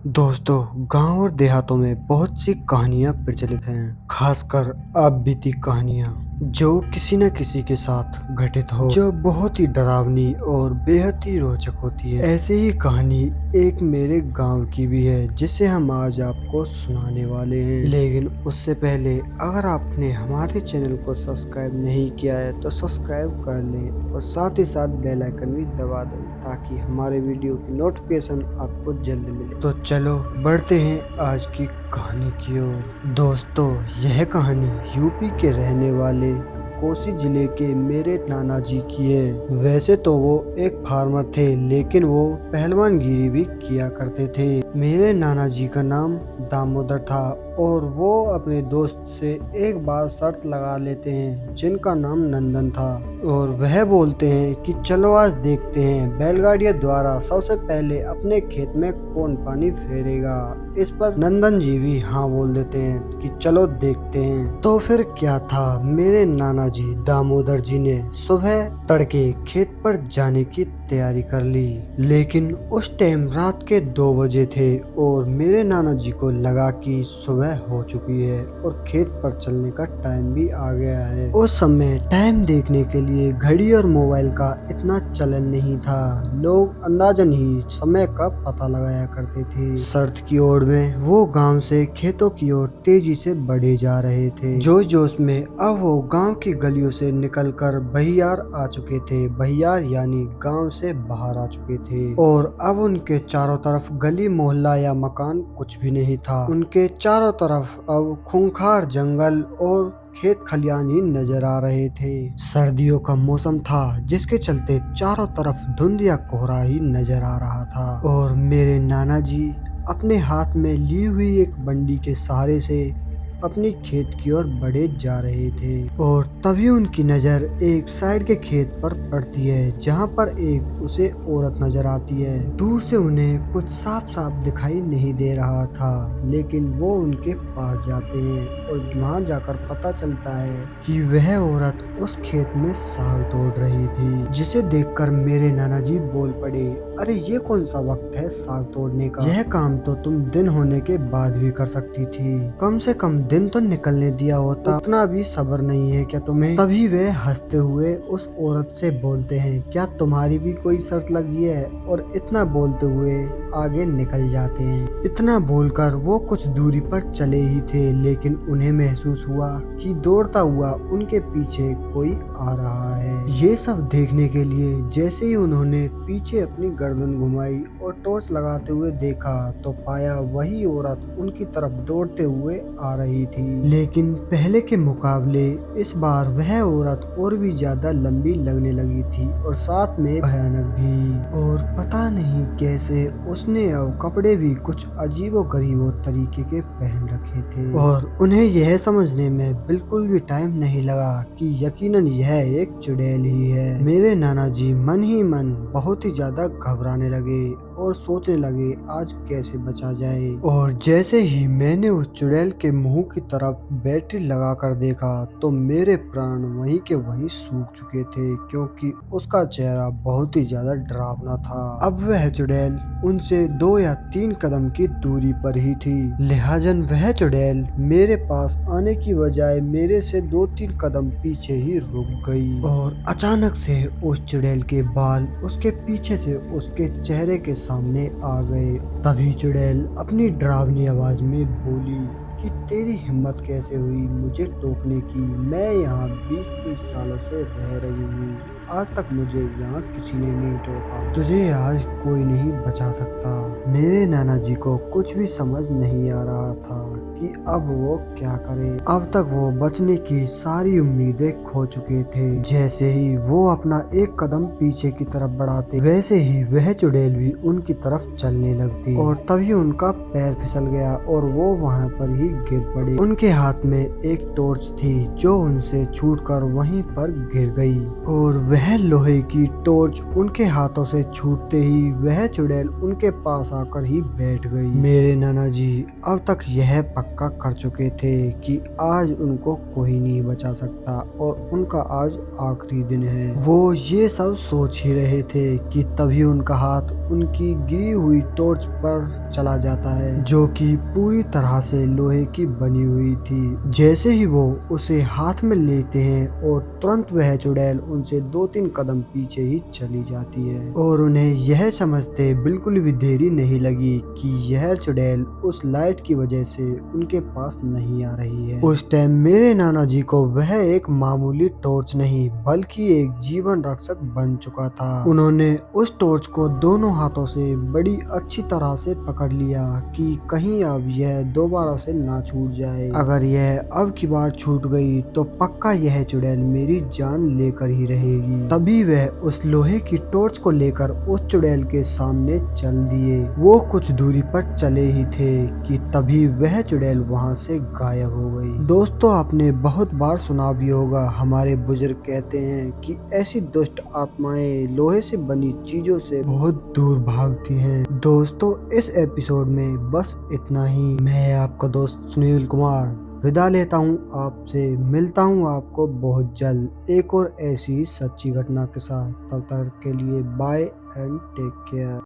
दोस्तों, गांव और देहातों में बहुत सी कहानियां प्रचलित हैं, खासकर अब बीती कहानियां जो किसी न किसी के साथ घटित हो, जो बहुत ही डरावनी और बेहद ही रोचक होती है। ऐसी ही कहानी एक मेरे गांव की भी है, जिसे हम आज आपको सुनाने वाले हैं। लेकिन उससे पहले अगर आपने हमारे चैनल को सब्सक्राइब नहीं किया है तो सब्सक्राइब कर लें और साथ ही साथ बेल आइकन भी दबा दें ताकि हमारे वीडियो की नोटिफिकेशन आपको जल्द मिले। तो चलो बढ़ते हैं आज की कहानी की ओर। दोस्तों, यह कहानी यूपी के रहने वाले कोसी जिले के मेरे नाना जी की है। वैसे तो वो एक फार्मर थे, लेकिन वो पहलवानगिरी भी किया करते थे। मेरे नाना जी का नाम दामोदर था और वो अपने दोस्त से एक बार शर्त लगा लेते हैं जिनका नाम नंदन था। और वह बोलते हैं कि चलो आज देखते हैं बैलगाड़ियों द्वारा सबसे पहले अपने खेत में कौन पानी फेरेगा। इस पर नंदन जी भी हाँ बोल देते हैं कि चलो देखते हैं। तो फिर क्या था, मेरे नाना जी दामोदर जी ने सुबह तड़के खेत पर जाने की तैयारी कर ली। लेकिन उस टाइम रात के 2 बजे थे और मेरे नाना जी को लगा कि सुबह हो चुकी है और खेत पर चलने का टाइम भी आ गया है। उस समय टाइम देखने के लिए घड़ी और मोबाइल का इतना चलन नहीं था। लोग अंदाजन ही समय का पता लगाया करते थे। सर्द की ओर में वो गांव से खेतों की ओर तेजी से बढ़े जा रहे थे। जोश जोश में अब वो गांव की गलियों से निकलकर बहियार आ चुके थे। बहियार यानी गांव से बाहर आ चुके थे और अब उनके चारों तरफ गली मोहल्ला या मकान कुछ भी नहीं था। उनके चारों तरफ अब खूंखार जंगल और खेत खलियान ही नजर आ रहे थे। सर्दियों का मौसम था, जिसके चलते चारों तरफ धुंध या कोहरा ही नजर आ रहा था। और मेरे नाना जी अपने हाथ में ली हुई एक बंडी के सहारे से अपनी खेत की ओर बढ़े जा रहे थे। और तभी उनकी नजर एक साइड के खेत पर पड़ती है, जहाँ पर एक उसे औरत नजर आती है। दूर से उन्हें कुछ साफ साफ दिखाई नहीं दे रहा था, लेकिन वो उनके पास जाते हैं और वहाँ जाकर पता चलता है कि वह औरत उस खेत में साग तोड़ रही थी। जिसे देखकर मेरे नाना जी बोल पड़े, अरे ये कौन सा वक्त है साग तोड़ने का? यह काम तो तुम दिन होने के बाद भी कर सकती थी। कम से कम दिन तो निकलने दिया होता, उतना भी सब्र नहीं है क्या तुम्हें? तभी वे हंसते हुए उस औरत से बोलते हैं, क्या तुम्हारी भी कोई शर्त लगी है? और इतना बोलते हुए आगे निकल जाते हैं। इतना बोलकर वो कुछ दूरी पर चले ही थे, लेकिन उन्हें महसूस हुआ कि दौड़ता हुआ उनके पीछे कोई आ रहा है। ये सब देखने के लिए जैसे ही उन्होंने पीछे अपनी गर्दन घुमाई और टॉर्च लगाते हुए देखा, तो पाया वही औरत उनकी तरफ दौड़ते हुए आ रही थी। लेकिन पहले के मुकाबले इस बार वह औरत और भी ज्यादा लंबी लगने लगी थी और साथ में भयानक भी। और पता नहीं कैसे उसने अब कपड़े भी कुछ अजीबो-गरीबो तरीके के पहन रखे थे। और उन्हें यह समझने में बिल्कुल भी टाइम नहीं लगा कि यकीनन यह एक चुड़ैल ही है। मेरे नाना जी मन ही मन बहुत ही ज्यादा घबराने लगे और सोचने लगे आज कैसे बचा जाए। और जैसे ही मैंने उस चुड़ैल के मुंह की तरफ बैटरी लगा कर देखा, तो मेरे प्राण वहीं के वहीं सूख चुके थे, क्योंकि उसका चेहरा बहुत ही ज्यादा डरावना था। अब वह चुड़ैल उनसे 2 या 3 कदम की दूरी पर ही थी। लिहाजन वह चुड़ैल मेरे पास आने की बजाय मेरे से 2-3 कदम पीछे ही रुक गई। और अचानक से उस चुड़ैल के बाल उसके पीछे से उसके चेहरे के सामने आ गए। तभी चुड़ैल अपनी डरावनी आवाज में बोली कि तेरी हिम्मत कैसे हुई मुझे टोकने की? मैं यहाँ 20-30 सालों से रह रही हूँ, आज तक मुझे यहाँ किसी ने नहीं टोका। तुझे आज कोई नहीं बचा सकता। मेरे नाना जी को कुछ भी समझ नहीं आ रहा था कि अब वो क्या करे। अब तक वो बचने की सारी उम्मीदें खो चुके थे। जैसे ही वो अपना एक कदम पीछे की तरफ बढ़ाते, वैसे ही वह चुड़ैल भी उनकी तरफ चलने लगती। और तभी उनका पैर फिसल गया और वो वहाँ पर ही गिर पड़े। उनके हाथ में एक टॉर्च थी जो उनसे छूटकर वहीं पर गिर गई। और वह लोहे की टॉर्च उनके हाथों से छूटते ही वह चुड़ैल उनके पास आकर ही बैठ गई। मेरे नाना जी अब तक यह पक्का कर चुके थे कि आज उनको कोई नहीं बचा सकता और उनका आज आखिरी दिन है। वो ये सब सोच ही रहे थे कि तभी उनका हाथ उनकी गिरी हुई टॉर्च पर चला जाता है, जो कि पूरी तरह से लोहे की बनी हुई थी। जैसे ही वो उसे हाथ में लेते हैं और तुरंत वह चुड़ैल उनसे 2-3 कदम पीछे ही चली जाती है और उन्हें यह समझते बिल्कुल भी देरी नहीं लगी कि यह चुड़ैल उस लाइट की वजह से उनके पास नहीं आ रही है। उस टाइम मेरे नाना जी को वह एक मामूली टॉर्च नहीं बल्कि एक जीवन रक्षक बन चुका था। उन्होंने उस टॉर्च को दोनों हाथों से बड़ी अच्छी तरह से पकड़ लिया कि कहीं अब यह दोबारा से ना छूट जाए। अगर यह अब की बार छूट गई तो पक्का यह चुड़ैल मेरी जान लेकर ही रहेगी। तभी वह उस लोहे की टॉर्च को लेकर उस चुड़ैल के सामने चल दिए। वो कुछ दूरी पर चले ही थे कि तभी वह चुड़ैल वहां से गायब हो गई। दोस्तों, आपने बहुत बार सुना भी होगा, हमारे बुजुर्ग कहते हैं कि ऐसी दुष्ट आत्माएं लोहे से बनी चीजों से बहुत दूर भागती हैं। दोस्तों, इस एपिसोड में बस इतना ही। मैं आपका दोस्त सुनील कुमार विदा लेता हूँ आपसे। मिलता हूँ आपको बहुत जल्द एक और ऐसी सच्ची घटना के साथ। तब तक के लिए बाय एंड टेक केयर।